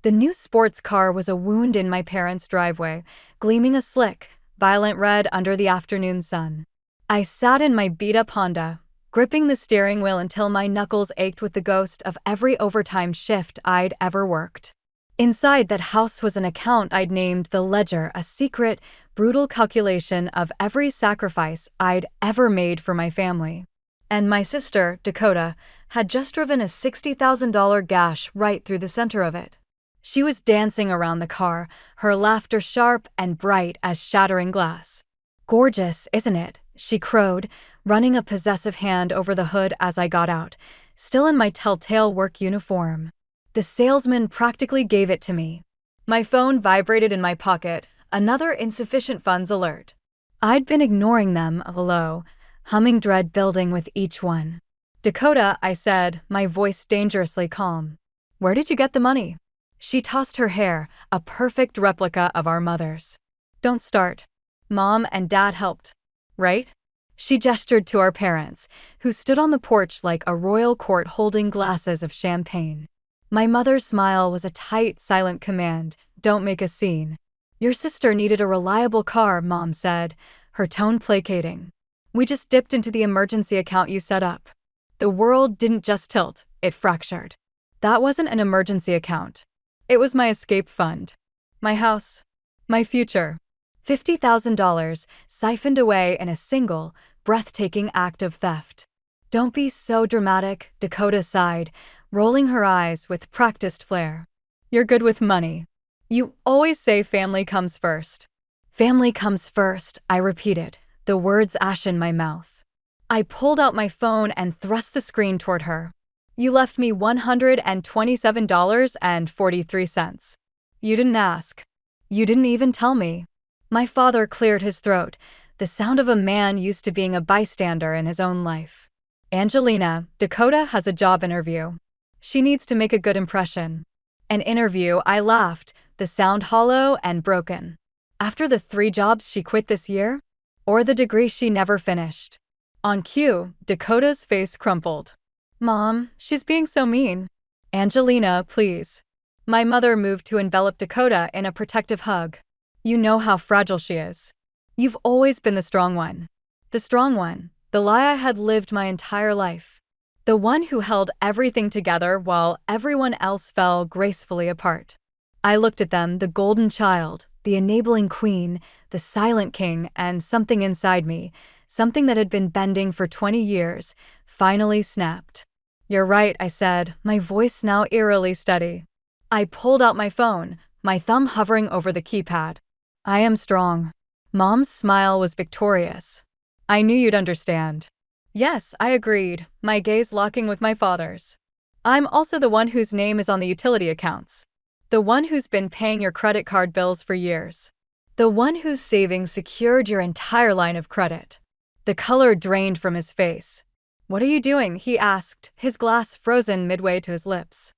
The new sports car was a wound in my parents' driveway, gleaming a slick, violent red under the afternoon sun. I sat in my beat-up Honda, gripping the steering wheel until my knuckles ached with the ghost of every overtime shift I'd ever worked. Inside that house was an account I'd named the Ledger, a secret, brutal calculation of every sacrifice I'd ever made for my family. And my sister, Dakota, had just driven a $60,000 gash right through the center of it. She was dancing around the car, her laughter sharp and bright as shattering glass. "Gorgeous, isn't it?" she crowed, running a possessive hand over the hood as I got out, still in my telltale work uniform. The salesman practically gave it to me. My phone vibrated in my pocket, another insufficient funds alert. I'd been ignoring them, low, humming dread building with each one. "Dakota," I said, my voice dangerously calm. "Where did you get the money?" She tossed her hair, a perfect replica of our mothers. "Don't start. Mom and Dad helped, right?" She gestured to our parents, who stood on the porch like a royal court holding glasses of champagne. My mother's smile was a tight, silent command, "Don't make a scene." "Your sister needed a reliable car," Mom said, her tone placating. "We just dipped into the emergency account you set up." The world didn't just tilt, it fractured. That wasn't an emergency account. It was my escape fund. My house. My future. $50,000 siphoned away in a single, breathtaking act of theft. "Don't be so dramatic," Dakota sighed, rolling her eyes with practiced flair. "You're good with money. You always say family comes first." "Family comes first," I repeated, the words ash in my mouth. I pulled out my phone and thrust the screen toward her. "You left me $127.43. You didn't ask. You didn't even tell me." My father cleared his throat, the sound of a man used to being a bystander in his own life. "Angelina, Dakota has a job interview. She needs to make a good impression." "An interview," I laughed, the sound hollow and broken. "After the 3 jobs she quit this year? Or the degree she never finished?" On cue, Dakota's face crumpled. "Mom, she's being so mean." "Angelina, please." My mother moved to envelop Dakota in a protective hug. "You know how fragile she is. You've always been the strong one." The strong one, the lie I had lived my entire life. The one who held everything together while everyone else fell gracefully apart. I looked at them, the golden child, the enabling queen, the silent king, and something inside me, something that had been bending for 20 years, finally snapped. "You're right," I said, my voice now eerily steady. I pulled out my phone, my thumb hovering over the keypad. "I am strong." Mom's smile was victorious. "I knew you'd understand." Yes, I agreed, my gaze locking with my father's. "I'm also the one whose name is on the utility accounts. The one who's been paying your credit card bills for years. The one whose savings secured your entire line of credit." The color drained from his face. "What are you doing?" he asked, his glass frozen midway to his lips.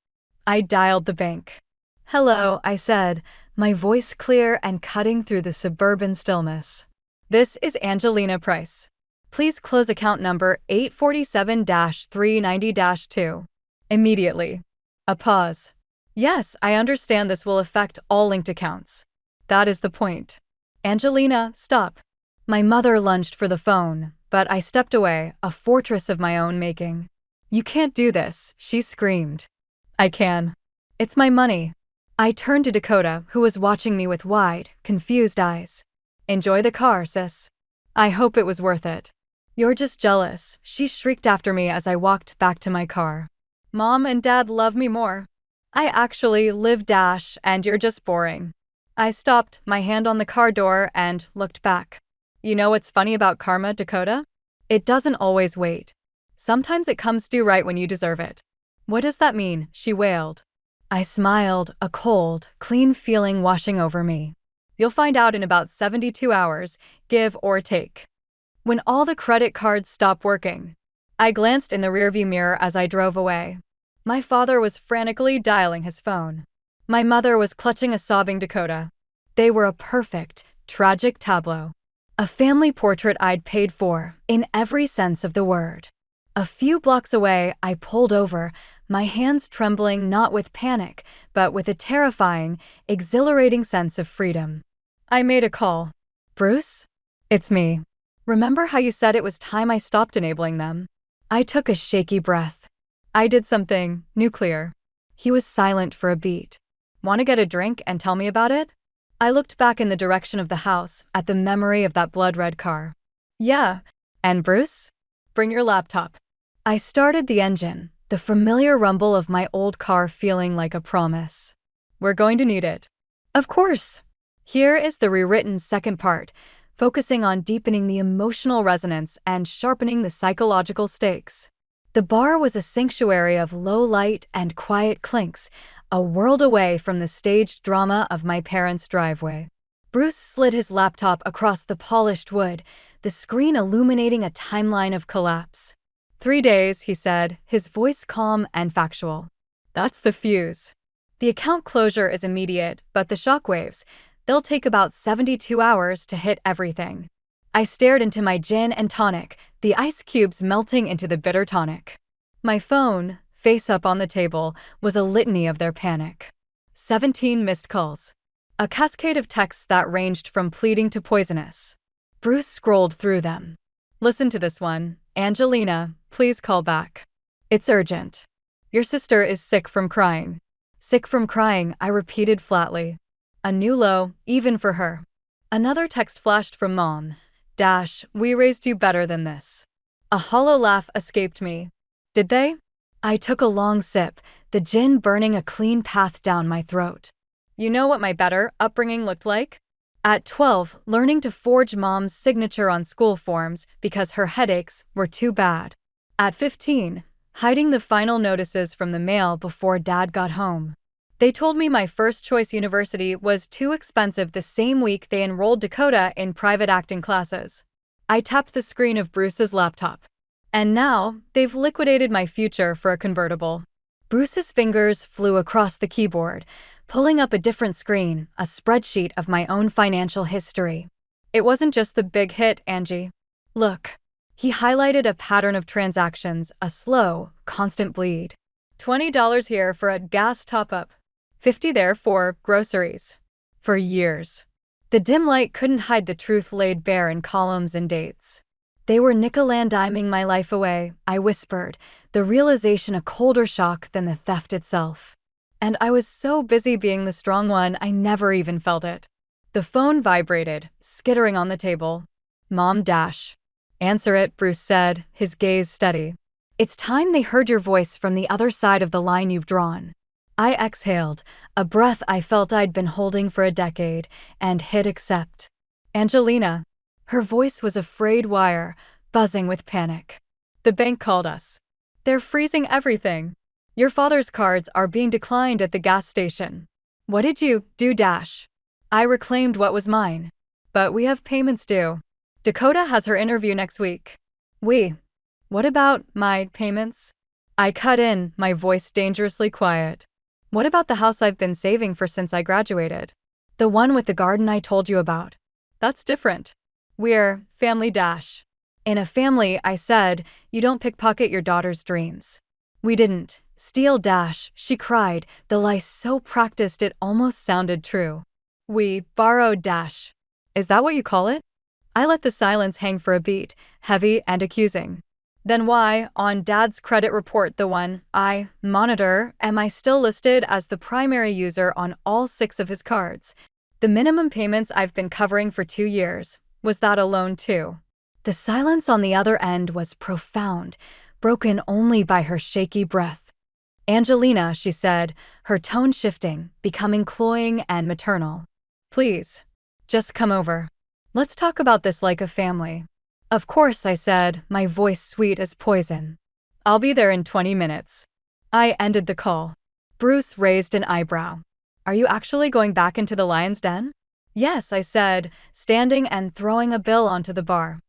I dialed the bank. "Hello," I said, my voice clear and cutting through the suburban stillness. "This is Angelina Price. Please close account number 847-390-2. Immediately." A pause. "Yes, I understand this will affect all linked accounts. That is the point." "Angelina, stop." My mother lunged for the phone, but I stepped away, a fortress of my own making. "You can't do this," she screamed. "I can. It's my money." I turned to Dakota, who was watching me with wide, confused eyes. "Enjoy the car, sis. I hope it was worth it." "You're just jealous," she shrieked after me as I walked back to my car. "Mom and Dad love me more. I actually live dash and you're just boring." I stopped, my hand on the car door, and looked back. "You know what's funny about karma, Dakota? It doesn't always wait. Sometimes it comes due right when you deserve it." "What does that mean?" she wailed. I smiled, a cold, clean feeling washing over me. "You'll find out in about 72 hours, give or take. When all the credit cards stop working." I glanced in the rearview mirror as I drove away. My father was frantically dialing his phone. My mother was clutching a sobbing Dakota. They were a perfect, tragic tableau. A family portrait I'd paid for, in every sense of the word. A few blocks away, I pulled over, my hands trembling not with panic, but with a terrifying, exhilarating sense of freedom. I made a call. Bruce? It's me. Remember how you said it was time I stopped enabling them? I took a shaky breath. I did something nuclear. He was silent for a beat. Want to get a drink and tell me about it? I looked back in the direction of the house, at the memory of that blood-red car. Yeah. And Bruce? Bring your laptop. I started the engine, the familiar rumble of my old car feeling like a promise. We're going to need it. Of course. Here is the rewritten second part, focusing on deepening the emotional resonance and sharpening the psychological stakes. The bar was a sanctuary of low light and quiet clinks, a world away from the staged drama of my parents' driveway. Bruce slid his laptop across the polished wood, the screen illuminating a timeline of collapse. 3 days, he said, his voice calm and factual. That's the fuse. The account closure is immediate, but the shockwaves, they'll take about 72 hours to hit everything. I stared into my gin and tonic, the ice cubes melting into the bitter tonic. My phone, face up on the table, was a litany of their panic. 17 missed calls. A cascade of texts that ranged from pleading to poisonous. Bruce scrolled through them. Listen to this one. Angelina, please call back. It's urgent. Your sister is sick from crying. Sick from crying, I repeated flatly. A new low, even for her. Another text flashed from Mom. We raised you better than this. A hollow laugh escaped me. Did they? I took a long sip, the gin burning a clean path down my throat. You know what my better upbringing looked like? At 12, learning to forge Mom's signature on school forms because her headaches were too bad. At 15, hiding the final notices from the mail before Dad got home. They told me my first choice university was too expensive the same week they enrolled Dakota in private acting classes. I tapped the screen of Bruce's laptop. And now, they've liquidated my future for a convertible. Bruce's fingers flew across the keyboard, pulling up a different screen, a spreadsheet of my own financial history. It wasn't just the big hit, Angie. Look. He highlighted a pattern of transactions, a slow, constant bleed. $20 here for a gas top-up. $50 there for groceries. For years. The dim light couldn't hide the truth laid bare in columns and dates. They were nickel-and-diming my life away, I whispered, the realization a colder shock than the theft itself. And I was so busy being the strong one, I never even felt it. The phone vibrated, skittering on the table. Mom. Answer it, Bruce said, his gaze steady. It's time they heard your voice from the other side of the line you've drawn. I exhaled, a breath I felt I'd been holding for a decade, and hit accept. Angelina. Her voice was a frayed wire, buzzing with panic. The bank called us. They're freezing everything. Your father's cards are being declined at the gas station. What did you do? I reclaimed what was mine. But we have payments due. Dakota has her interview next week. What about my payments? I cut in, my voice dangerously quiet. What about the house I've been saving for since I graduated? The one with the garden I told you about. That's different. We're family. In a family, I said, you don't pickpocket your daughter's dreams. We didn't. Steal. She cried, the lie so practiced it almost sounded true. We borrowed. Is that what you call it? I let the silence hang for a beat, heavy and accusing. Then why, on Dad's credit report, the one I monitor, am I still listed as the primary user on all 6 of his cards? The minimum payments I've been covering for 2 years. Was that a loan too? The silence on the other end was profound, broken only by her shaky breath. Angelina, she said, her tone shifting, becoming cloying and maternal. Please, just come over. Let's talk about this like a family. Of course, I said, my voice sweet as poison. I'll be there in 20 minutes. I ended the call. Bruce raised an eyebrow. Are you actually going back into the lion's den? Yes, I said, standing and throwing a bill onto the bar.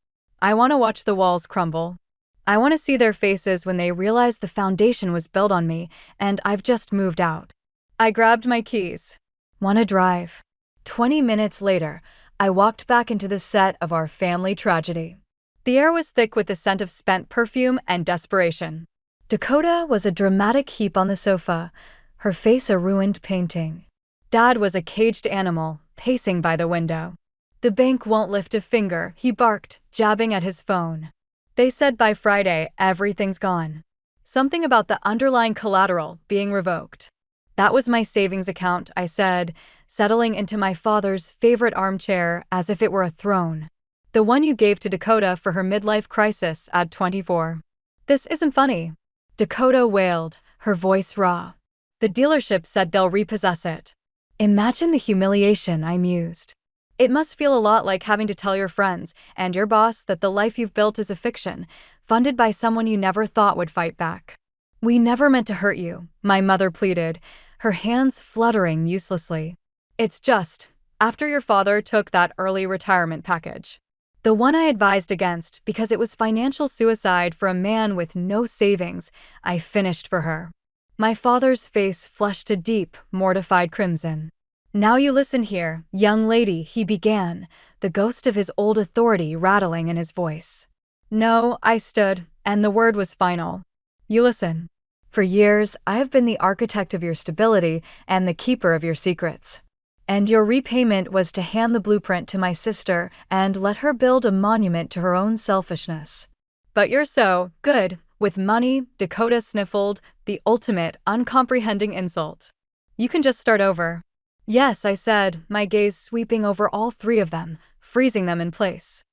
I want to watch the walls crumble. I want to see their faces when they realize the foundation was built on me, and I've just moved out. I grabbed my keys. Wanna drive? 20 minutes later, I walked back into the set of our family tragedy. The air was thick with the scent of spent perfume and desperation. Dakota was a dramatic heap on the sofa, her face a ruined painting. Dad was a caged animal, pacing by the window. The bank won't lift a finger, he barked, jabbing at his phone. They said by Friday, everything's gone. Something about the underlying collateral being revoked. That was my savings account, I said, settling into my father's favorite armchair as if it were a throne. The one you gave to Dakota for her midlife crisis at 24. This isn't funny. Dakota wailed, her voice raw. The dealership said they'll repossess it. Imagine the humiliation, I mused. It must feel a lot like having to tell your friends and your boss that the life you've built is a fiction, funded by someone you never thought would fight back. We never meant to hurt you, my mother pleaded, her hands fluttering uselessly. It's just, after your father took that early retirement package. The one I advised against because it was financial suicide for a man with no savings, I finished for her. My father's face flushed a deep, mortified crimson. Now you listen here, young lady, he began, the ghost of his old authority rattling in his voice. No, I stood, and the word was final. You listen. For years, I have been the architect of your stability and the keeper of your secrets. And your repayment was to hand the blueprint to my sister and let her build a monument to her own selfishness. But you're so good with money, Dakota sniffled, the ultimate, uncomprehending insult. You can just start over. Yes, I said, my gaze sweeping over all three of them, freezing them in place.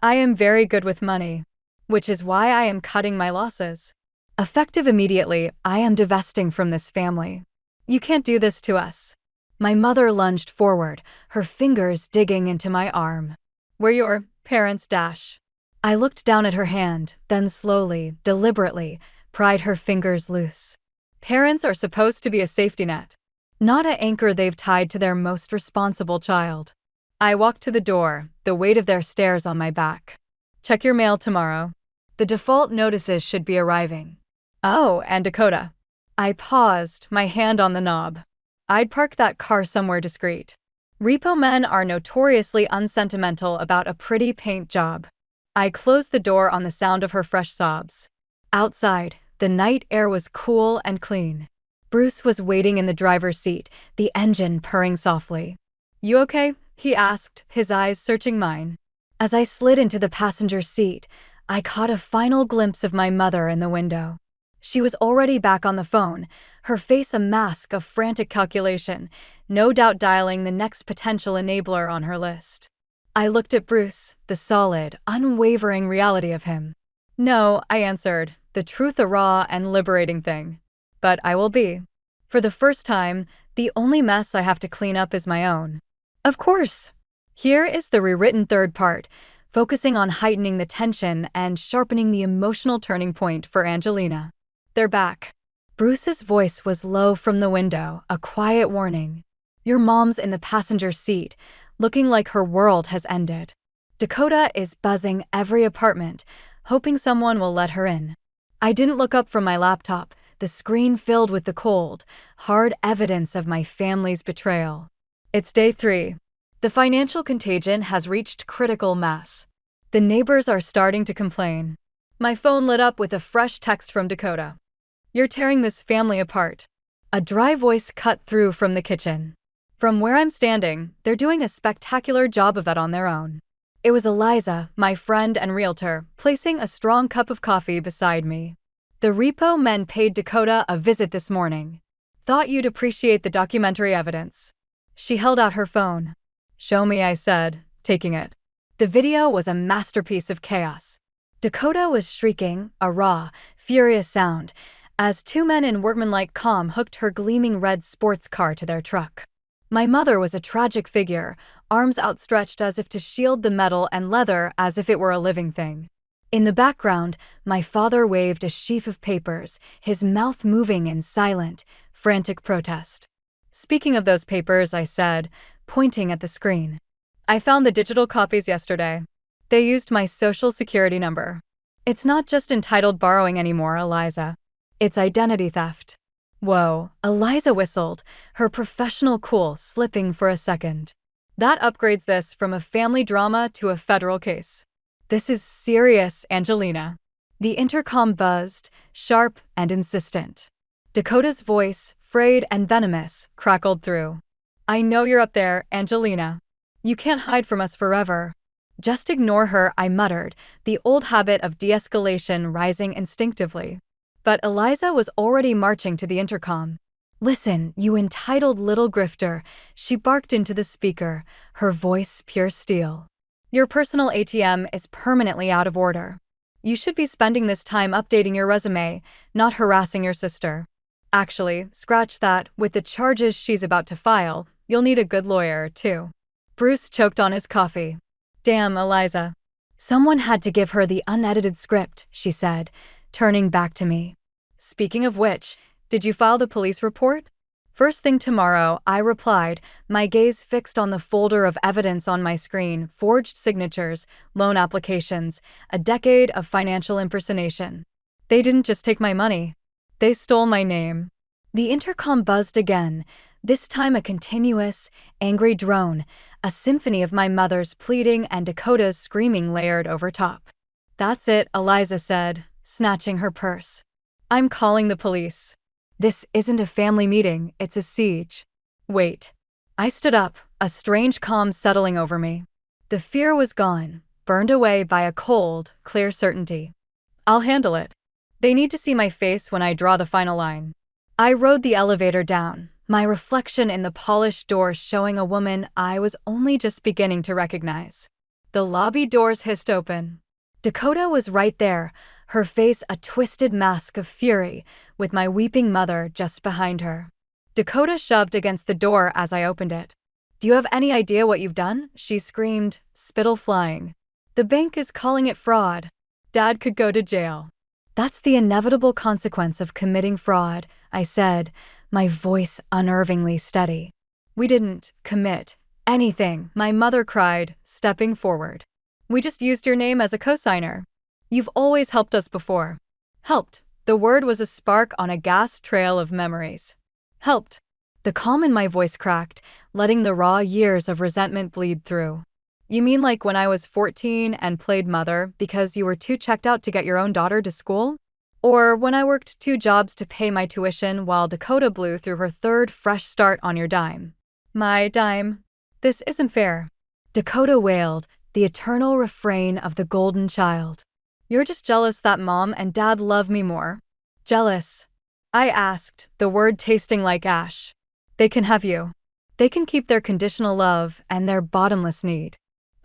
I am very good with money, which is why I am cutting my losses. Effective immediately, I am divesting from this family. You can't do this to us. My mother lunged forward, her fingers digging into my arm. We're your parents' dash. I looked down at her hand, then slowly, deliberately, pried her fingers loose. Parents are supposed to be a safety net, not an anchor they've tied to their most responsible child. I walked to the door, the weight of their stares on my back. Check your mail tomorrow. The default notices should be arriving. Oh, and Dakota. I paused, my hand on the knob. I'd park that car somewhere discreet. Repo men are notoriously unsentimental about a pretty paint job. I closed the door on the sound of her fresh sobs. Outside, the night air was cool and clean. Bruce was waiting in the driver's seat, the engine purring softly. You okay? He asked, his eyes searching mine. As I slid into the passenger seat, I caught a final glimpse of my mother in the window. She was already back on the phone, her face a mask of frantic calculation, no doubt dialing the next potential enabler on her list. I looked at Bruce, the solid, unwavering reality of him. No, I answered, the truth a raw and liberating thing. But I will be. For the first time, the only mess I have to clean up is my own. Of course. Here is the rewritten third part, focusing on heightening the tension and sharpening the emotional turning point for Angelina. They're back. Bruce's voice was low from the window, a quiet warning. Your mom's in the passenger seat, looking like her world has ended. Dakota is buzzing every apartment, hoping someone will let her in. I didn't look up from my laptop, the screen filled with the cold, hard evidence of my family's betrayal. It's day 3. The financial contagion has reached critical mass. The neighbors are starting to complain. My phone lit up with a fresh text from Dakota. You're tearing this family apart. A dry voice cut through from the kitchen. From where I'm standing, they're doing a spectacular job of that on their own. It was Eliza, my friend and realtor, placing a strong cup of coffee beside me. The repo men paid Dakota a visit this morning. Thought you'd appreciate the documentary evidence. She held out her phone. Show me, I said, taking it. The video was a masterpiece of chaos. Dakota was shrieking, a raw, furious sound, as two men in workmanlike calm hooked her gleaming red sports car to their truck. My mother was a tragic figure, arms outstretched as if to shield the metal and leather as if it were a living thing. In the background, my father waved a sheaf of papers, his mouth moving in silent, frantic protest. Speaking of those papers, I said, pointing at the screen. I found the digital copies yesterday. They used my social security number. It's not just entitled borrowing anymore, Eliza. It's identity theft. Whoa, Eliza whistled, her professional cool slipping for a second. That upgrades this from a family drama to a federal case. This is serious, Angelina. The intercom buzzed, sharp and insistent. Dakota's voice, frayed and venomous, crackled through. "I know you're up there, Angelina. You can't hide from us forever." "Just ignore her," I muttered, the old habit of de-escalation rising instinctively. But Eliza was already marching to the intercom. "Listen, you entitled little grifter," she barked into the speaker, her voice pure steel. "Your personal ATM is permanently out of order. You should be spending this time updating your resume, not harassing your sister. Actually, scratch that, with the charges she's about to file, you'll need a good lawyer, too." Bruce choked on his coffee. "Damn, Eliza. Someone had to give her the unedited script," she said, turning back to me. "Speaking of which, did you file the police report?" "First thing tomorrow," I replied, my gaze fixed on the folder of evidence on my screen: forged signatures, loan applications, a decade of financial impersonation. They didn't just take my money. They stole my name. The intercom buzzed again, this time a continuous, angry drone, a symphony of my mother's pleading and Dakota's screaming layered over top. "That's it," Eliza said, snatching her purse. "I'm calling the police. This isn't a family meeting, it's a siege." "Wait." I stood up, a strange calm settling over me. The fear was gone, burned away by a cold, clear certainty. "I'll handle it. They need to see my face when I draw the final line." I rode the elevator down, my reflection in the polished door showing a woman I was only just beginning to recognize. The lobby doors hissed open. Dakota was right there, her face a twisted mask of fury, with my weeping mother just behind her. Dakota shoved against the door as I opened it. "Do you have any idea what you've done?" she screamed, spittle flying. "The bank is calling it fraud. Dad could go to jail." "That's the inevitable consequence of committing fraud," I said, my voice unnervingly steady. "We didn't commit anything," my mother cried, stepping forward. "We just used your name as a cosigner. You've always helped us before." "Helped." The word was a spark on a gas trail of memories. "Helped." The calm in my voice cracked, letting the raw years of resentment bleed through. "You mean like when I was 14 and played mother because you were too checked out to get your own daughter to school? Or when I worked 2 jobs to pay my tuition while Dakota blew through her third fresh start on your dime?" "My dime? This isn't fair." Dakota wailed, the eternal refrain of the golden child. "You're just jealous that Mom and Dad love me more." "Jealous?" I asked, the word tasting like ash. "They can have you. They can keep their conditional love and their bottomless need.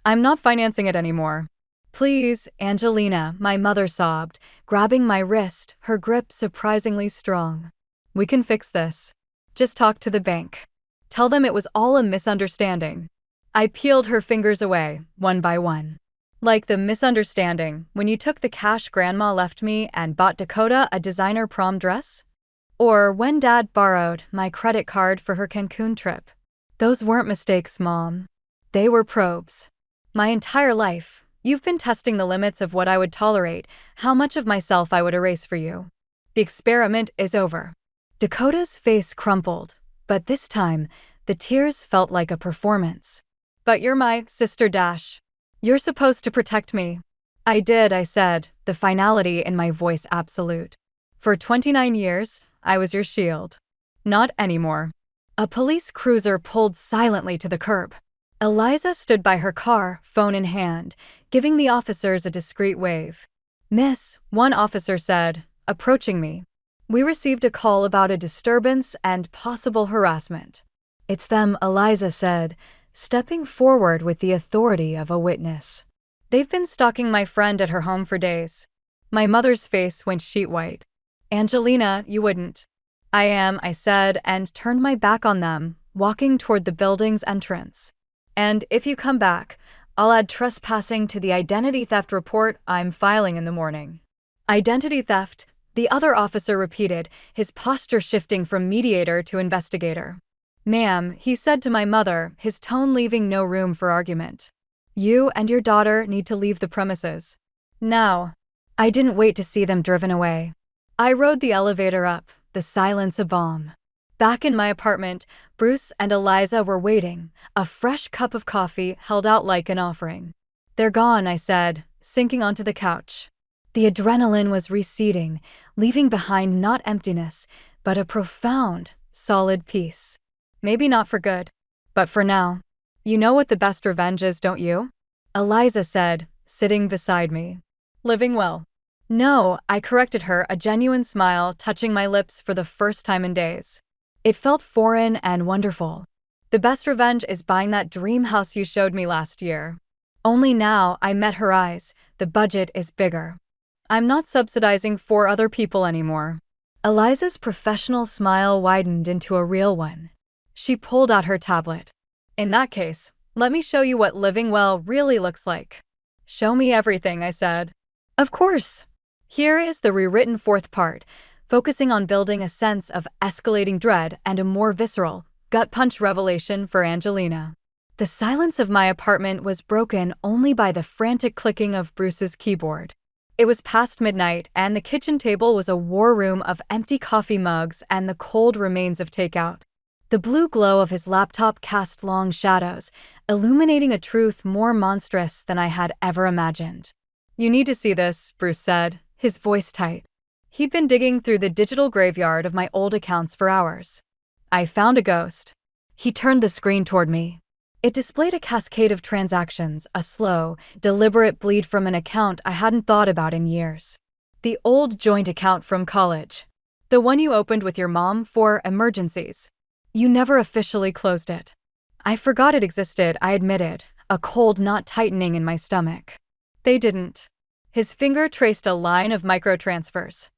I'm not financing it anymore." "Please, Angelina," my mother sobbed, grabbing my wrist, her grip surprisingly strong. "We can fix this. Just talk to the bank. Tell them it was all a misunderstanding." I peeled her fingers away, one by one. "Like the misunderstanding when you took the cash Grandma left me and bought Dakota a designer prom dress? Or when Dad borrowed my credit card for her Cancun trip? Those weren't mistakes, Mom. They were probes. My entire life, you've been testing the limits of what I would tolerate, how much of myself I would erase for you. The experiment is over." Dakota's face crumpled, but this time, the tears felt like a performance. "But you're my sister Dash. You're supposed to protect me." "I did," I said, the finality in my voice absolute. "For 29 years, I was your shield. Not anymore." A police cruiser pulled silently to the curb. Eliza stood by her car, phone in hand, giving the officers a discreet wave. "Miss," one officer said, approaching me. "We received a call about a disturbance and possible harassment." "It's them," Eliza said, stepping forward with the authority of a witness. "They've been stalking my friend at her home for days." My mother's face went sheet white. "Angelina, you wouldn't." "I am," I said, and turned my back on them, walking toward the building's entrance. "And if you come back, I'll add trespassing to the identity theft report I'm filing in the morning." "Identity theft," the other officer repeated, his posture shifting from mediator to investigator. "Ma'am," he said to my mother, his tone leaving no room for argument. "You and your daughter need to leave the premises. Now." I didn't wait to see them driven away. I rode the elevator up, the silence a balm. Back in my apartment, Bruce and Eliza were waiting, a fresh cup of coffee held out like an offering. "They're gone," I said, sinking onto the couch. The adrenaline was receding, leaving behind not emptiness, but a profound, solid peace. Maybe not for good, but for now. You know what the best revenge is, don't you? Eliza said, sitting beside me. Living well. No, I corrected her, a genuine smile touching my lips for the first time in days. It felt foreign and wonderful. The best revenge is buying that dream house you showed me last year. Only now I met her eyes, the budget is bigger. I'm not subsidizing 4 other people anymore. Eliza's professional smile widened into a real one. She pulled out her tablet. In that case, let me show you what living well really looks like. Show me everything, I said. Of course. Here is the rewritten 4th part, focusing on building a sense of escalating dread and a more visceral, gut-punch revelation for Angelina. The silence of my apartment was broken only by the frantic clicking of Bruce's keyboard. It was past midnight, and the kitchen table was a war room of empty coffee mugs and the cold remains of takeout. The blue glow of his laptop cast long shadows, illuminating a truth more monstrous than I had ever imagined. You need to see this, Bruce said, his voice tight. He'd been digging through the digital graveyard of my old accounts for hours. I found a ghost. He turned the screen toward me. It displayed a cascade of transactions, a slow, deliberate bleed from an account I hadn't thought about in years. The old joint account from college. The one you opened with your mom for emergencies. You never officially closed it. I forgot it existed, I admitted, a cold knot tightening in my stomach. They didn't. His finger traced a line of microtransfers.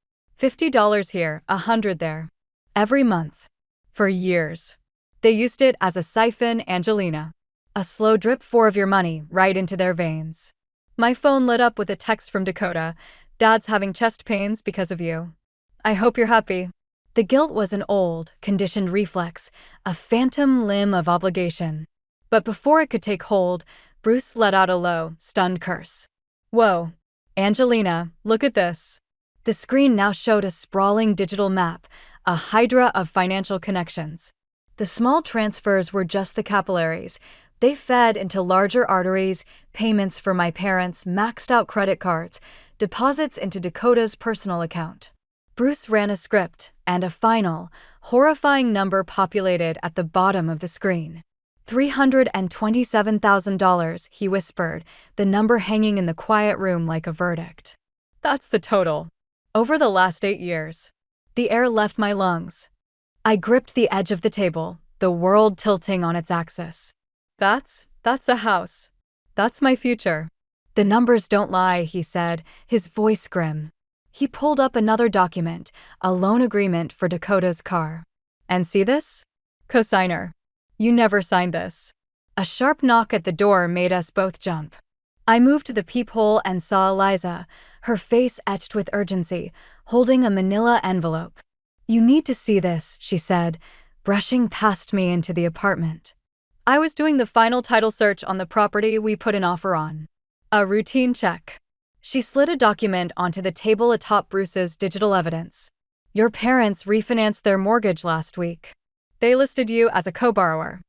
$50 here, $100 there. Every month. For years. They used it as a siphon, Angelina. A slow drip for of your money right into their veins. My phone lit up with a text from Dakota. Dad's having chest pains because of you. I hope you're happy. The guilt was an old, conditioned reflex, a phantom limb of obligation. But before it could take hold, Bruce let out a low, stunned curse. Whoa. Angelina, look at this. The screen now showed a sprawling digital map, a hydra of financial connections. The small transfers were just the capillaries. They fed into larger arteries, payments for my parents' maxed-out credit cards, deposits into Dakota's personal account. Bruce ran a script, and a final, horrifying number populated at the bottom of the screen. $327,000, he whispered, the number hanging in the quiet room like a verdict. That's the total. Over the last 8 years. The air left my lungs. I gripped the edge of the table, the world tilting on its axis. That's a house. That's my future. The numbers don't lie, he said, his voice grim. He pulled up another document, a loan agreement for Dakota's car. And see this? Cosigner. You never signed this. A sharp knock at the door made us both jump. I moved to the peephole and saw Eliza, her face etched with urgency, holding a manila envelope. You need to see this, she said, brushing past me into the apartment. I was doing the final title search on the property we put an offer on. A routine check. She slid a document onto the table atop Bruce's digital evidence. Your parents refinanced their mortgage last week. They listed you as a co-borrower.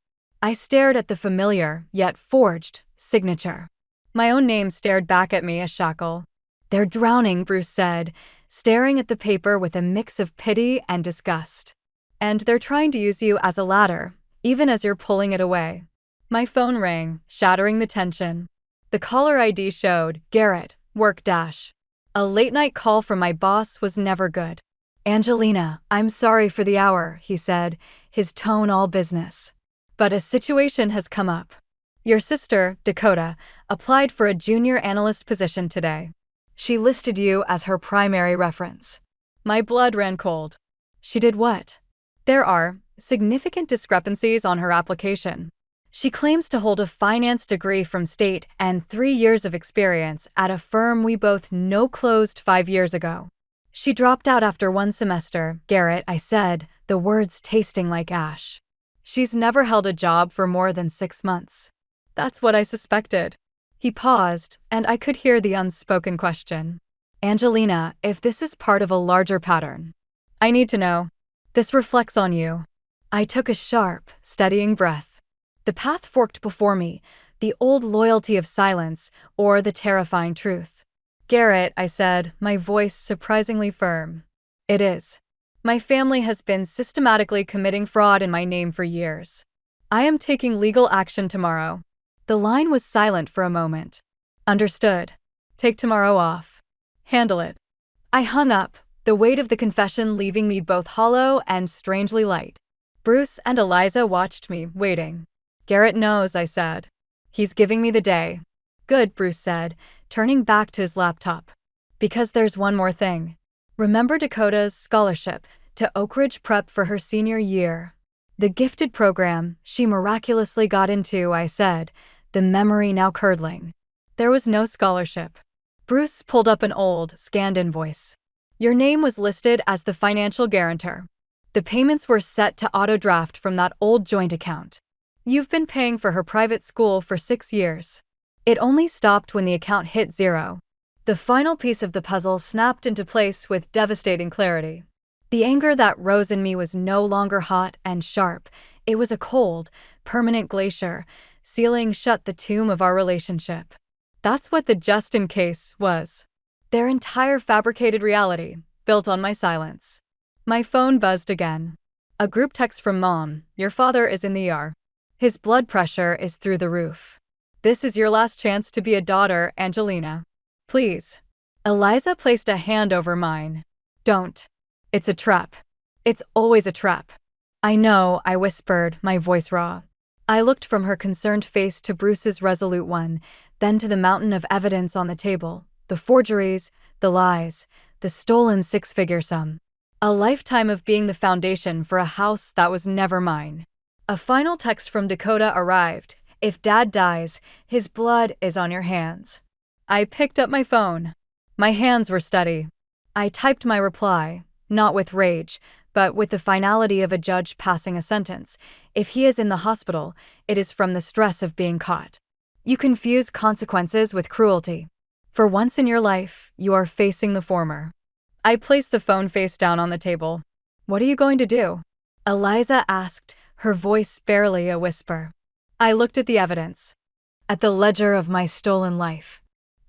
I stared at the familiar, yet forged, signature. My own name stared back at me a shackle. They're drowning, Bruce said, staring at the paper with a mix of pity and disgust. And they're trying to use you as a ladder, even as you're pulling it away. My phone rang, shattering the tension. The caller ID showed, Garrett, work dash. A late-night call from my boss was never good. Angelina, I'm sorry for the hour, he said, his tone all business. But a situation has come up. Your sister, Dakota, applied for a junior analyst position today. She listed you as her primary reference. My blood ran cold. She did what? There are significant discrepancies on her application. She claims to hold a finance degree from state and 3 years of experience at a firm we both know closed 5 years ago. She dropped out after 1 semester, Garrett, I said, the words tasting like ash. She's never held a job for more than 6 months. That's what I suspected. He paused, and I could hear the unspoken question. Angelina, if this is part of a larger pattern, I need to know. This reflects on you. I took a sharp, steadying breath. The path forked before me, the old loyalty of silence or the terrifying truth. Garrett, I said, my voice surprisingly firm. It is. My family has been systematically committing fraud in my name for years. I am taking legal action tomorrow. The line was silent for a moment. Understood. Take tomorrow off. Handle it. I hung up, the weight of the confession leaving me both hollow and strangely light. Bruce and Eliza watched me, waiting. Garrett knows, I said. He's giving me the day. Good, Bruce said, turning back to his laptop. Because there's one more thing. Remember Dakota's scholarship to Oak Ridge Prep for her senior year? The gifted program she miraculously got into, I said, the memory now curdling. There was no scholarship. Bruce pulled up an old, scanned invoice. Your name was listed as the financial guarantor. The payments were set to auto-draft from that old joint account. You've been paying for her private school for 6 years. It only stopped when the account hit 0. The final piece of the puzzle snapped into place with devastating clarity. The anger that rose in me was no longer hot and sharp. It was a cold, permanent glacier, sealing shut the tomb of our relationship. That's what the just in case was. Their entire fabricated reality, built on my silence. My phone buzzed again. A group text from Mom. Your father is in the ER. His blood pressure is through the roof. This is your last chance to be a daughter, Angelina. Please. Eliza placed a hand over mine. Don't. It's a trap. It's always a trap. I know, I whispered, my voice raw. I looked from her concerned face to Bruce's resolute one, then to the mountain of evidence on the table, the forgeries, the lies, the stolen 6-figure sum. A lifetime of being the foundation for a house that was never mine. A final text from Dakota arrived. If Dad dies, his blood is on your hands. I picked up my phone. My hands were steady. I typed my reply. Not with rage, but with the finality of a judge passing a sentence. If he is in the hospital, it is from the stress of being caught. You confuse consequences with cruelty. For once in your life, you are facing the former. I placed the phone face down on the table. What are you going to do? Eliza asked, her voice barely a whisper. I looked at the evidence. At the ledger of my stolen life.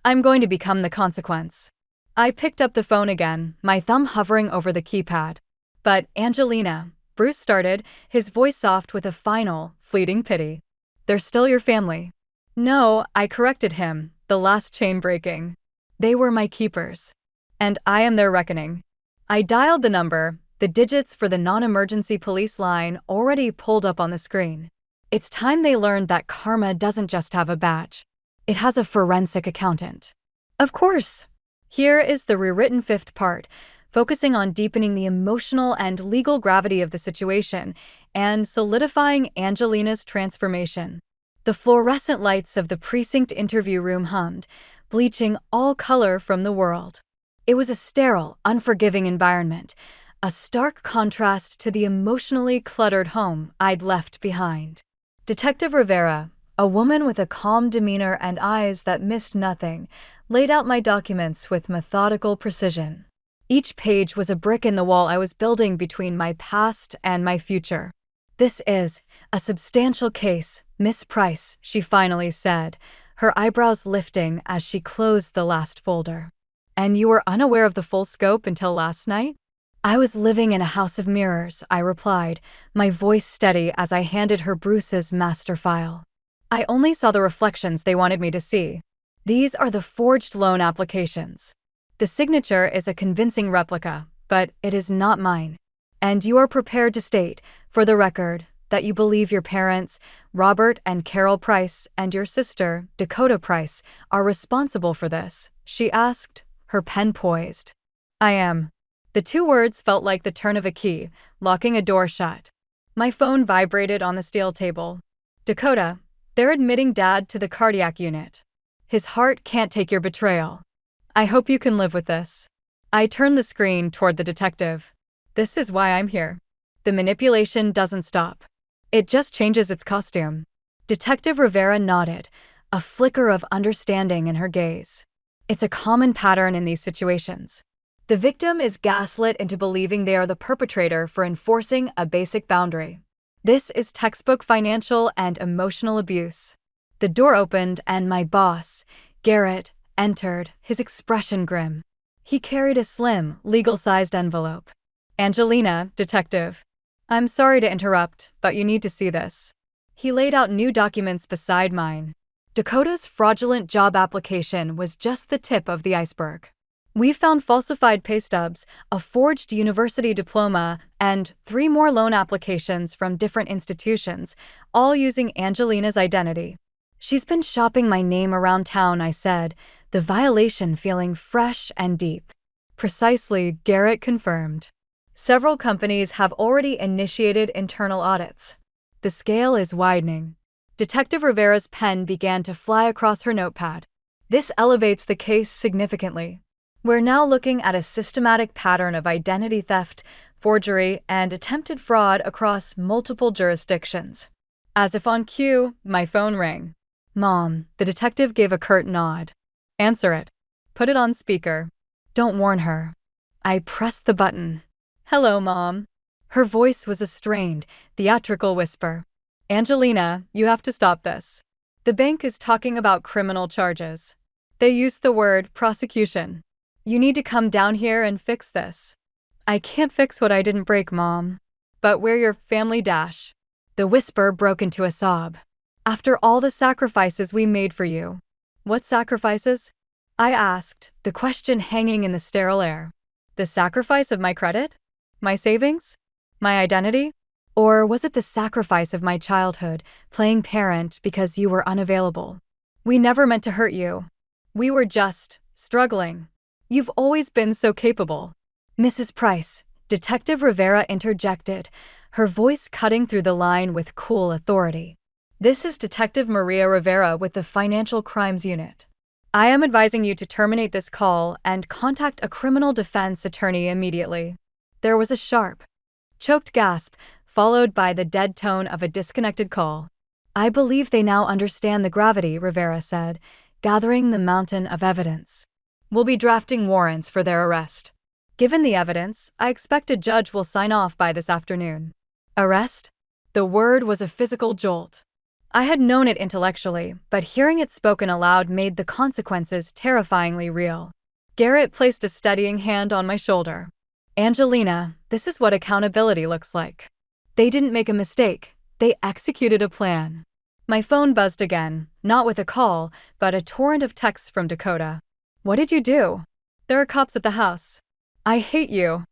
I'm going to become the consequence. I picked up the phone again, my thumb hovering over the keypad. But, Angelina, Bruce started, his voice soft with a final, fleeting pity. They're still your family. No, I corrected him, the last chain breaking. They were my keepers. And I am their reckoning. I dialed the number, the digits for the non-emergency police line already pulled up on the screen. It's time they learned that karma doesn't just have a badge. It has a forensic accountant. Of course. Here is the rewritten 5th part, focusing on deepening the emotional and legal gravity of the situation and solidifying Angelina's transformation. The fluorescent lights of the precinct interview room hummed, bleaching all color from the world. It was a sterile, unforgiving environment, a stark contrast to the emotionally cluttered home I'd left behind. Detective Rivera, a woman with a calm demeanor and eyes that missed nothing, laid out my documents with methodical precision. Each page was a brick in the wall I was building between my past and my future. This is a substantial case, Miss Price, she finally said, her eyebrows lifting as she closed the last folder. And you were unaware of the full scope until last night? I was living in a house of mirrors, I replied, my voice steady as I handed her Bruce's master file. I only saw the reflections they wanted me to see. These are the forged loan applications. The signature is a convincing replica, but it is not mine. And you are prepared to state, for the record, that you believe your parents, Robert and Carol Price, and your sister, Dakota Price, are responsible for this, she asked, her pen poised. I am. The 2 words felt like the turn of a key, locking a door shut. My phone vibrated on the steel table. Dakota, they're admitting Dad to the cardiac unit. His heart can't take your betrayal. I hope you can live with this. I turned the screen toward the detective. This is why I'm here. The manipulation doesn't stop. It just changes its costume. Detective Rivera nodded, a flicker of understanding in her gaze. It's a common pattern in these situations. The victim is gaslit into believing they are the perpetrator for enforcing a basic boundary. This is textbook financial and emotional abuse. The door opened and my boss, Garrett, entered, his expression grim. He carried a slim, legal-sized envelope. "Angelina, detective. I'm sorry to interrupt, but you need to see this." He laid out new documents beside mine. Dakota's fraudulent job application was just the tip of the iceberg. We found falsified pay stubs, a forged university diploma, and 3 more loan applications from different institutions, all using Angelina's identity. "She's been shopping my name around town," I said, the violation feeling fresh and deep. "Precisely," Garrett confirmed. "Several companies have already initiated internal audits. The scale is widening." Detective Rivera's pen began to fly across her notepad. "This elevates the case significantly. We're now looking at a systematic pattern of identity theft, forgery, and attempted fraud across multiple jurisdictions." As if on cue, my phone rang. "Mom," the detective gave a curt nod. "Answer it. Put it on speaker. Don't warn her." I pressed the button. "Hello, Mom." Her voice was a strained, theatrical whisper. "Angelina, you have to stop this. The bank is talking about criminal charges. They used the word prosecution. You need to come down here and fix this." "I can't fix what I didn't break, Mom." "But we're your family dash." The whisper broke into a sob. "After all the sacrifices we made for you." "What sacrifices?" I asked, the question hanging in the sterile air. "The sacrifice of my credit? My savings? My identity? Or was it the sacrifice of my childhood, playing parent because you were unavailable? We never meant to hurt you. We were just struggling. You've always been so capable." "Mrs. Price," Detective Rivera interjected, her voice cutting through the line with cool authority. "This is Detective Maria Rivera with the Financial Crimes Unit. I am advising you to terminate this call and contact a criminal defense attorney immediately." There was a sharp, choked gasp, followed by the dead tone of a disconnected call. "I believe they now understand the gravity," Rivera said, gathering the mountain of evidence. "We'll be drafting warrants for their arrest. Given the evidence, I expect a judge will sign off by this afternoon." Arrest? The word was a physical jolt. I had known it intellectually, but hearing it spoken aloud made the consequences terrifyingly real. Garrett placed a steadying hand on my shoulder. "Angelina, this is what accountability looks like. They didn't make a mistake. They executed a plan." My phone buzzed again, not with a call, but a torrent of texts from Dakota. "What did you do?" "There are cops at the house." "I hate you."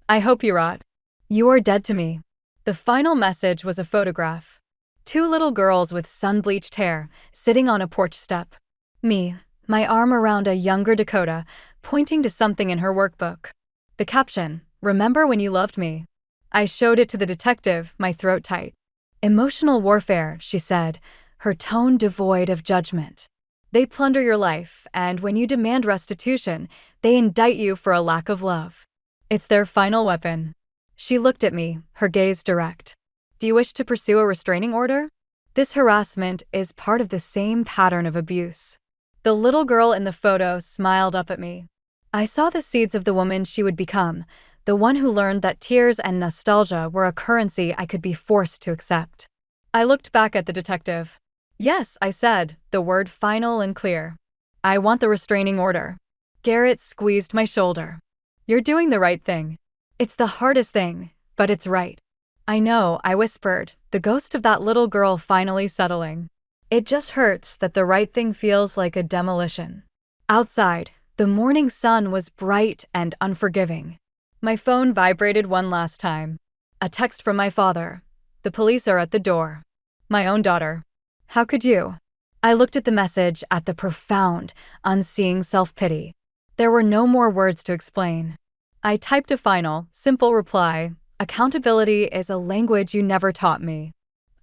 "I hope you rot." "You are dead to me." The final message was a photograph. 2 little girls with sun-bleached hair, sitting on a porch step. Me, my arm around a younger Dakota, pointing to something in her workbook. The caption, "Remember when you loved me?" I showed it to the detective, my throat tight. "Emotional warfare," she said, her tone devoid of judgment. "They plunder your life, and when you demand restitution, they indict you for a lack of love. It's their final weapon." She looked at me, her gaze direct. "Do you wish to pursue a restraining order? This harassment is part of the same pattern of abuse." The little girl in the photo smiled up at me. I saw the seeds of the woman she would become, the one who learned that tears and nostalgia were a currency I could be forced to accept. I looked back at the detective. "Yes," I said, the word final and clear. "I want the restraining order." Garrett squeezed my shoulder. "You're doing the right thing. It's the hardest thing, but it's right." "I know," I whispered, the ghost of that little girl finally settling. "It just hurts that the right thing feels like a demolition." Outside, the morning sun was bright and unforgiving. My phone vibrated one last time. A text from my father. "The police are at the door." My own daughter. "How could you?" I looked at the message at the profound, unseeing self-pity. There were no more words to explain. I typed a final, simple reply. "Accountability is a language you never taught me."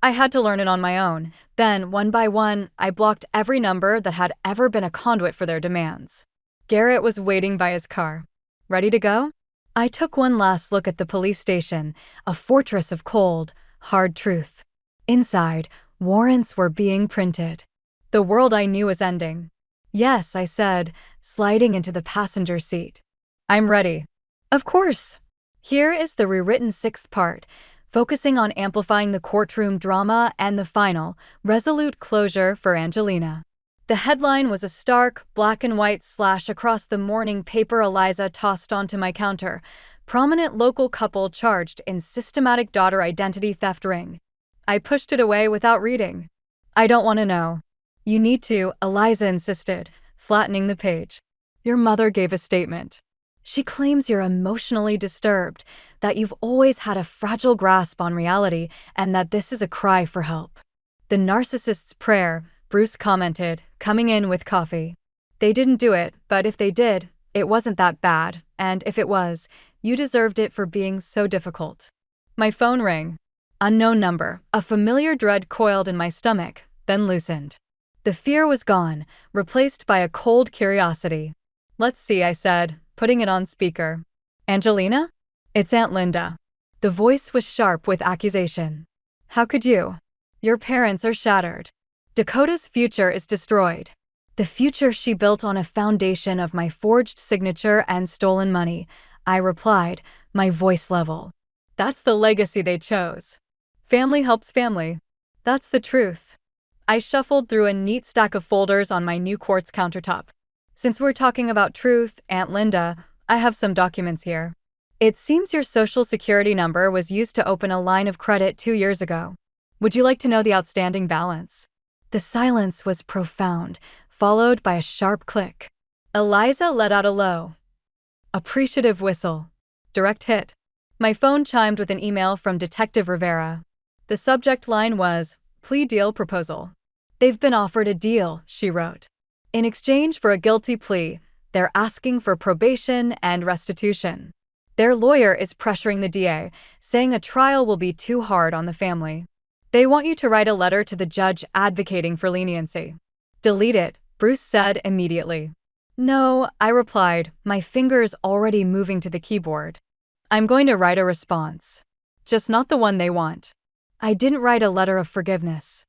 I had to learn it on my own. Then, one by one, I blocked every number that had ever been a conduit for their demands. Garrett was waiting by his car. "Ready to go?" I took one last look at the police station, a fortress of cold, hard truth. Inside, warrants were being printed. The world I knew was ending. "Yes," I said, sliding into the passenger seat. "I'm ready." "Of course." Here is the rewritten 6th part, focusing on amplifying the courtroom drama and the final, resolute closure for Angelina. The headline was a stark, black and white slash across the morning paper. Eliza tossed onto my counter. Prominent local couple charged in systematic daughter identity theft ring. I pushed it away without reading. I don't want to know. You need to, Eliza insisted, flattening the page. Your mother gave a statement. She claims you're emotionally disturbed, that you've always had a fragile grasp on reality, and that this is a cry for help. The narcissist's prayer, Bruce commented, coming in with coffee. They didn't do it, but if they did, it wasn't that bad, and if it was, you deserved it for being so difficult. My phone rang. Unknown number. A familiar dread coiled in my stomach, then loosened. The fear was gone, replaced by a cold curiosity. Let's see, I said, putting it on speaker. Angelina? It's Aunt Linda. The voice was sharp with accusation. How could you? Your parents are shattered. Dakota's future is destroyed. The future she built on a foundation of my forged signature and stolen money, I replied, my voice level. That's the legacy they chose. Family helps family. That's the truth. I shuffled through a neat stack of folders on my new quartz countertop. Since we're talking about truth, Aunt Linda, I have some documents here. It seems your social security number was used to open a line of credit 2 years ago. Would you like to know the outstanding balance? The silence was profound, followed by a sharp click. Eliza let out a low, appreciative whistle. Direct hit. My phone chimed with an email from Detective Rivera. The subject line was, plea deal proposal. They've been offered a deal, she wrote. In exchange for a guilty plea, they're asking for probation and restitution. Their lawyer is pressuring the DA, saying a trial will be too hard on the family. They want you to write a letter to the judge advocating for leniency. Delete it, Bruce said immediately. No, I replied, my fingers already moving to the keyboard. I'm going to write a response. Just not the one they want. I didn't write a letter of forgiveness.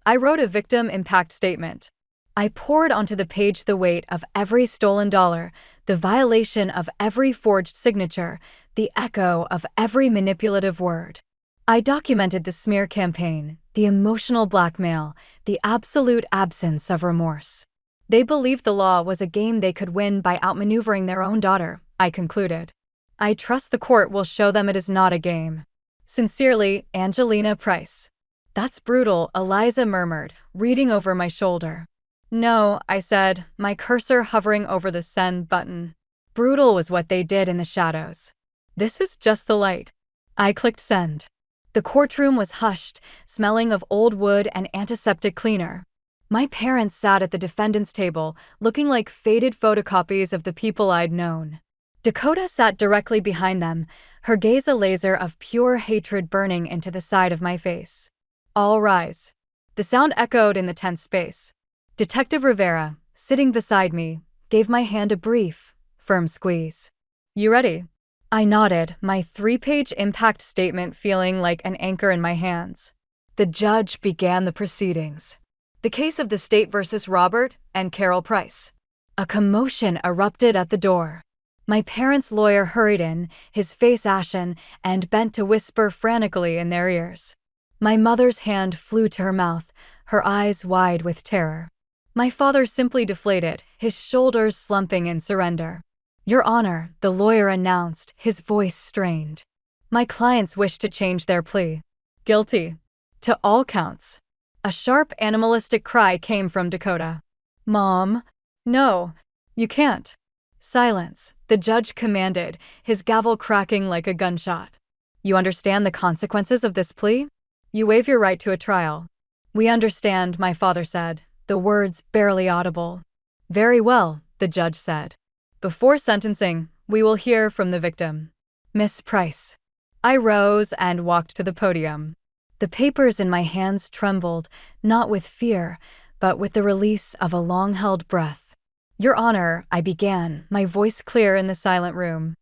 I wrote a victim impact statement. I poured onto the page the weight of every stolen dollar, the violation of every forged signature, the echo of every manipulative word. I documented the smear campaign, the emotional blackmail, the absolute absence of remorse. They believed the law was a game they could win by outmaneuvering their own daughter, I concluded. I trust the court will show them it is not a game. Sincerely, Angelina Price. That's brutal, Eliza murmured, reading over my shoulder. No, I said, my cursor hovering over the send button. Brutal was what they did in the shadows. This is just the light. I clicked send. The courtroom was hushed, smelling of old wood and antiseptic cleaner. My parents sat at the defendant's table, looking like faded photocopies of the people I'd known. Dakota sat directly behind them, her gaze a laser of pure hatred burning into the side of my face. All rise. The sound echoed in the tense space. Detective Rivera, sitting beside me, gave my hand a brief, firm squeeze. You ready? I nodded, my 3-page impact statement feeling like an anchor in my hands. The judge began the proceedings. The case of the state versus Robert and Carol Price. A commotion erupted at the door. My parents' lawyer hurried in, his face ashen, and bent to whisper frantically in their ears. My mother's hand flew to her mouth, her eyes wide with terror. My father simply deflated, his shoulders slumping in surrender. Your Honor, the lawyer announced, his voice strained. My clients wish to change their plea. Guilty. To all counts. A sharp animalistic cry came from Dakota. Mom. No. You can't. Silence, the judge commanded, his gavel cracking like a gunshot. You understand the consequences of this plea? You waive your right to a trial. We understand, my father said, the words barely audible. Very well, the judge said. Before sentencing, we will hear from the victim. Miss Price. I rose and walked to the podium. The papers in my hands trembled, not with fear, but with the release of a long-held breath. Your Honor, I began, my voice clear in the silent room.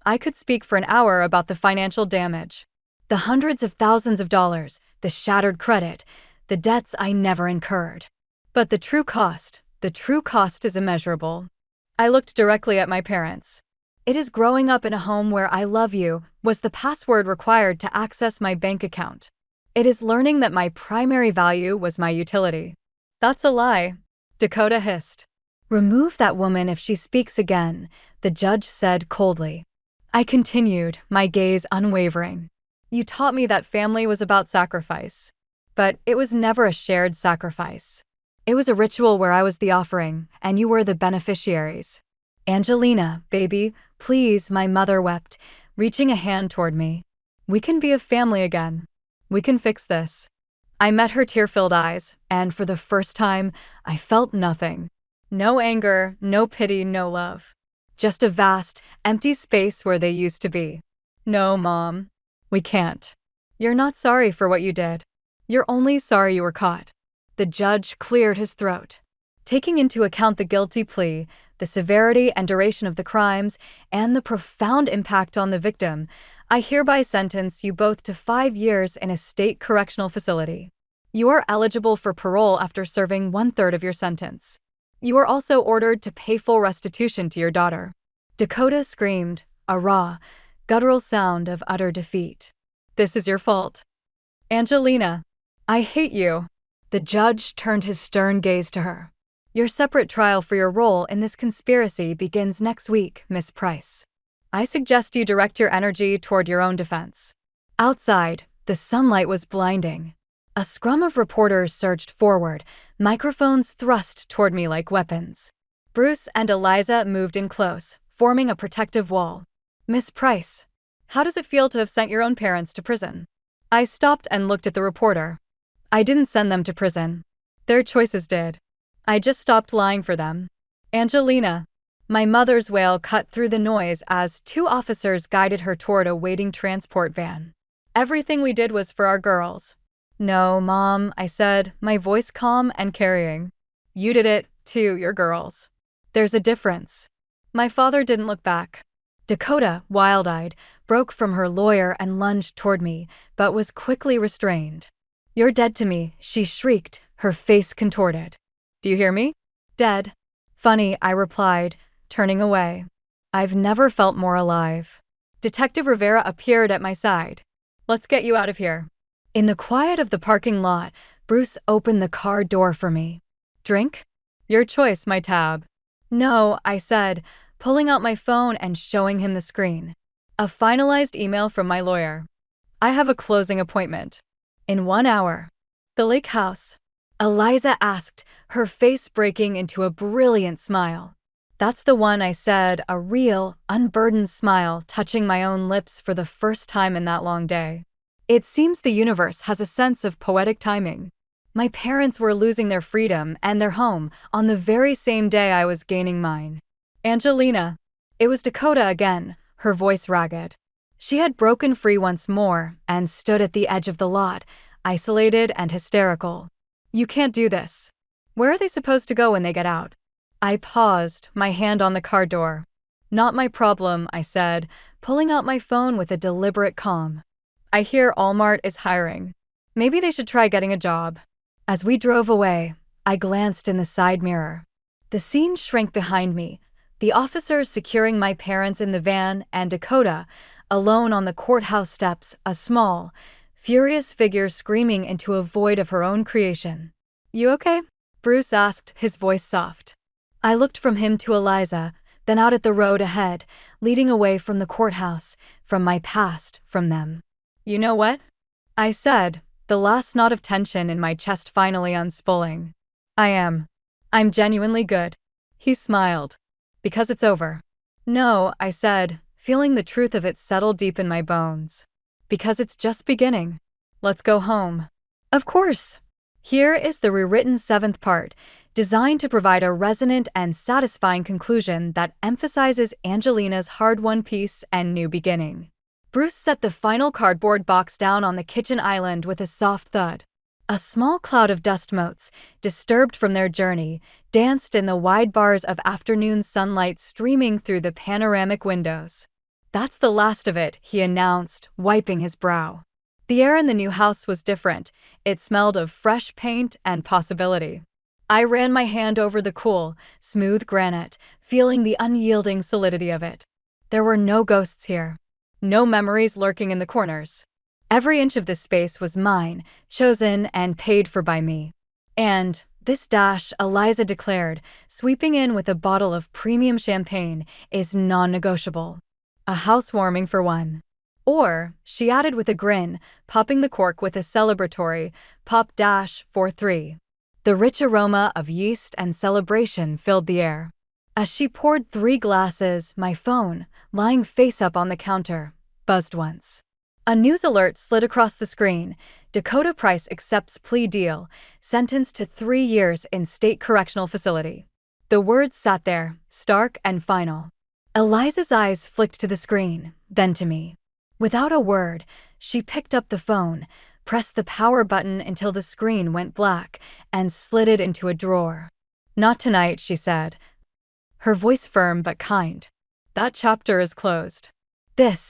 I could speak for an hour about the financial damage. The hundreds of thousands of dollars, the shattered credit, the debts I never incurred. But the true cost is immeasurable. I looked directly at my parents. It is growing up in a home where I love you was the password required to access my bank account. It is learning that my primary value was my utility. That's a lie. Dakota hissed. Remove that woman if she speaks again, the judge said coldly. I continued, my gaze unwavering. You taught me that family was about sacrifice. But it was never a shared sacrifice. It was a ritual where I was the offering, and you were the beneficiaries. Angelina, baby, please, my mother wept, reaching a hand toward me. We can be a family again. We can fix this. I met her tear-filled eyes, and for the first time, I felt nothing. No anger, no pity, no love. Just a vast, empty space where they used to be. No, Mom. We can't. You're not sorry for what you did. You're only sorry you were caught. The judge cleared his throat. Taking into account the guilty plea, the severity and duration of the crimes, and the profound impact on the victim, I hereby sentence you both to 5 years in a state correctional facility. You are eligible for parole after serving 1/3 of your sentence. You are also ordered to pay full restitution to your daughter. Dakota screamed, a raw, guttural sound of utter defeat. This is your fault. Angelina, I hate you. The judge turned his stern gaze to her. Your separate trial for your role in this conspiracy begins next week, Miss Price. I suggest you direct your energy toward your own defense. Outside, the sunlight was blinding. A scrum of reporters surged forward, microphones thrust toward me like weapons. Bruce and Eliza moved in close, forming a protective wall. Miss Price, how does it feel to have sent your own parents to prison? I stopped and looked at the reporter. I didn't send them to prison. Their choices did. I just stopped lying for them. Angelina. My mother's wail cut through the noise as 2 officers guided her toward a waiting transport van. Everything we did was for our girls. No, Mom, I said, my voice calm and carrying. You did it, too, your girls. There's a difference. My father didn't look back. Dakota, wild-eyed, broke from her lawyer and lunged toward me, but was quickly restrained. You're dead to me, she shrieked, her face contorted. Do you hear me? Dead. Funny, I replied, turning away. I've never felt more alive. Detective Rivera appeared at my side. Let's get you out of here. In the quiet of the parking lot, Bruce opened the car door for me. Drink? Your choice, my tab. No, I said, pulling out my phone and showing him the screen. A finalized email from my lawyer. I have a closing appointment. In 1 hour. The lake house. Eliza asked, her face breaking into a brilliant smile. That's the one, I said, a real, unburdened smile touching my own lips for the first time in that long day. It seems the universe has a sense of poetic timing. My parents were losing their freedom and their home on the very same day I was gaining mine. Angelina. It was Dakota again, her voice ragged. She had broken free once more and stood at the edge of the lot, isolated and hysterical. You can't do this. Where are they supposed to go when they get out? I paused, my hand on the car door. Not my problem, I said, pulling out my phone with a deliberate calm. I hear Walmart is hiring. Maybe they should try getting a job. As we drove away, I glanced in the side mirror. The scene shrank behind me, the officers securing my parents in the van and Dakota, alone on the courthouse steps, a small, furious figure screaming into a void of her own creation. You okay? Bruce asked, his voice soft. I looked from him to Eliza, then out at the road ahead, leading away from the courthouse, from my past, from them. You know what? I said, the last knot of tension in my chest finally unspooling. I'm genuinely good. He smiled. Because it's over. No, I said, feeling the truth of it settle deep in my bones. Because it's just beginning. Let's go home. Of course. Here is the rewritten 7th part, designed to provide a resonant and satisfying conclusion that emphasizes Angelina's hard-won peace and new beginning. Bruce set the final cardboard box down on the kitchen island with a soft thud. A small cloud of dust motes, disturbed from their journey, danced in the wide bars of afternoon sunlight streaming through the panoramic windows. That's the last of it, he announced, wiping his brow. The air in the new house was different. It smelled of fresh paint and possibility. I ran my hand over the cool, smooth granite, feeling the unyielding solidity of it. There were no ghosts here. No memories lurking in the corners. Every inch of this space was mine, chosen and paid for by me. And, This dash, Eliza declared, sweeping in with a bottle of premium champagne, is non-negotiable. A housewarming for one. Or, she added with a grin, popping the cork with a celebratory pop-4-3. The rich aroma of yeast and celebration filled the air. As she poured 3 glasses, my phone, lying face up on the counter, buzzed once. A news alert slid across the screen. Dakota Price accepts plea deal, sentenced to 3 years in state correctional facility. The words sat there, stark and final. Eliza's eyes flicked to the screen, then to me. Without a word, she picked up the phone, pressed the power button until the screen went black, and slid it into a drawer. "Not tonight," she said, her voice firm but kind. "That chapter is closed."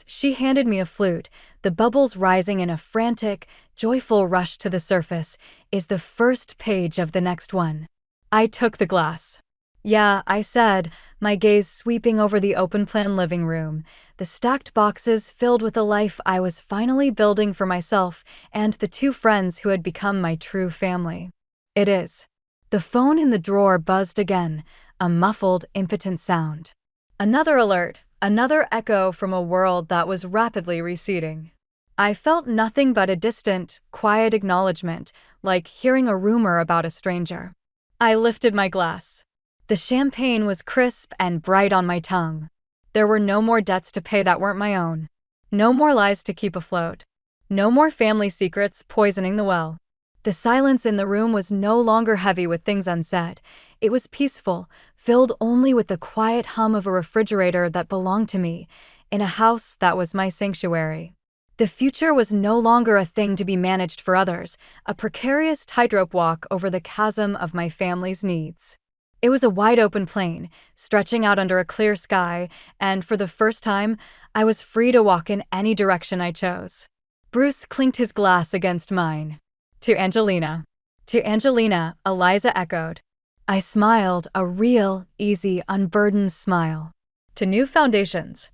She handed me a flute, the bubbles rising in a frantic, joyful rush to the surface, is the first page of the next one. I took the glass. "Yeah," I said, my gaze sweeping over the open-plan living room, the stacked boxes filled with a life I was finally building for myself and the 2 friends who had become my true family. "It is." The phone in the drawer buzzed again, a muffled, impotent sound. Another alert, another echo from a world that was rapidly receding. I felt nothing but a distant, quiet acknowledgement, like hearing a rumor about a stranger. I lifted my glass. The champagne was crisp and bright on my tongue. There were no more debts to pay that weren't my own. No more lies to keep afloat. No more family secrets poisoning the well. The silence in the room was no longer heavy with things unsaid. It was peaceful, filled only with the quiet hum of a refrigerator that belonged to me, in a house that was my sanctuary. The future was no longer a thing to be managed for others, a precarious tightrope walk over the chasm of my family's needs. It was a wide-open plain, stretching out under a clear sky, and for the first time, I was free to walk in any direction I chose. Bruce clinked his glass against mine. "To Angelina." "To Angelina," Eliza echoed. I smiled, a real, easy, unburdened smile. "To new foundations."